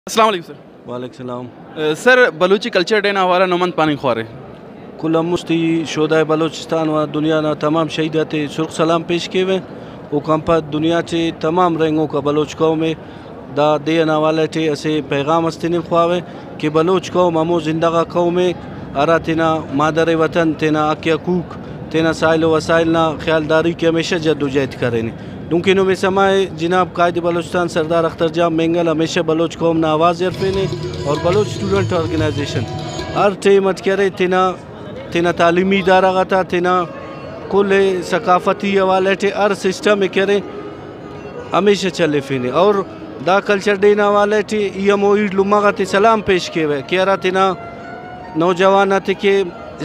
अस्सलाम वालेकुम सर। वालेकुम सलाम। सर बलूची कल्चर डे ना हवाला नमन पानी ख्वारे कुल मुस्ती शोदा बलोचिस्तान व दुनिया ना तमाम शहीदात सुर्ख सलाम पेश किए हुए कंपा दुनिया चे तमाम रंगों का बलोच कौम में दा दे वाले टे ऐसे पैगाम अस्तिन ख्वावे कि बलोच कौम अमो जिंदगा कौम में अरा तेना मादर वतन तेना आकिया कूक तेना साइल वसाइल ना ख्यालदारी की हमेशा जद्दोजहद करें मुमकिन में समाए जनाब कायद बलोचिस्तान सरदार अख्तर जाम मेंगल हमेशा बलोच कौम ना आवाज़ यरफेने और बलोच स्टूडेंट ऑर्गेनाइजेशन हर टेमत करे तेना तेना तालीमी इदारा गता तेना कुल सकाफती हवाले टे हर सिस्टम करे हमेशा चले फिने और दा कल्चर डे ना वाले टे ईमो ईद लुमा गते सलाम पेश किए हुए क्या तेना नौजवान थे के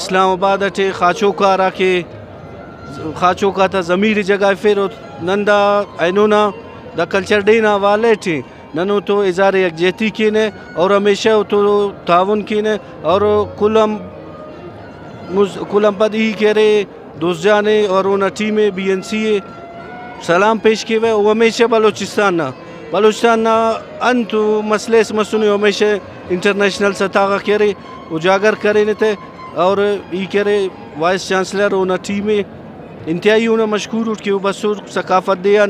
इस्लामाबाद टे खाचो का रा के खाचो का था ज़मीर जगह फिर नंदा ऐनोना द कल्चर डे ना वाले थे ननो तो इज़ार यकजहती की ने और हमेशा तो ताउन की ने और कुलम पद ही कह रहे दोस्त जाने और उन टीमें BNC सलाम पेश किए हुए वो हमेशा बलोचिस्तान ना अंत मसले मसुने हमेशा इंटरनेशनल सतह का कह रहे उजागर करे ने थे और ये कह रहे वाइस चांसलर उन टीमें इंतहाई उन्हें मशहूर उठ के बसूर सकाफत दिया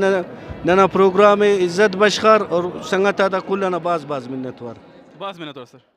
नना प्रोग्राम इज़्ज़त बशखार और संगत कुल बाज मिन्नतवार सर।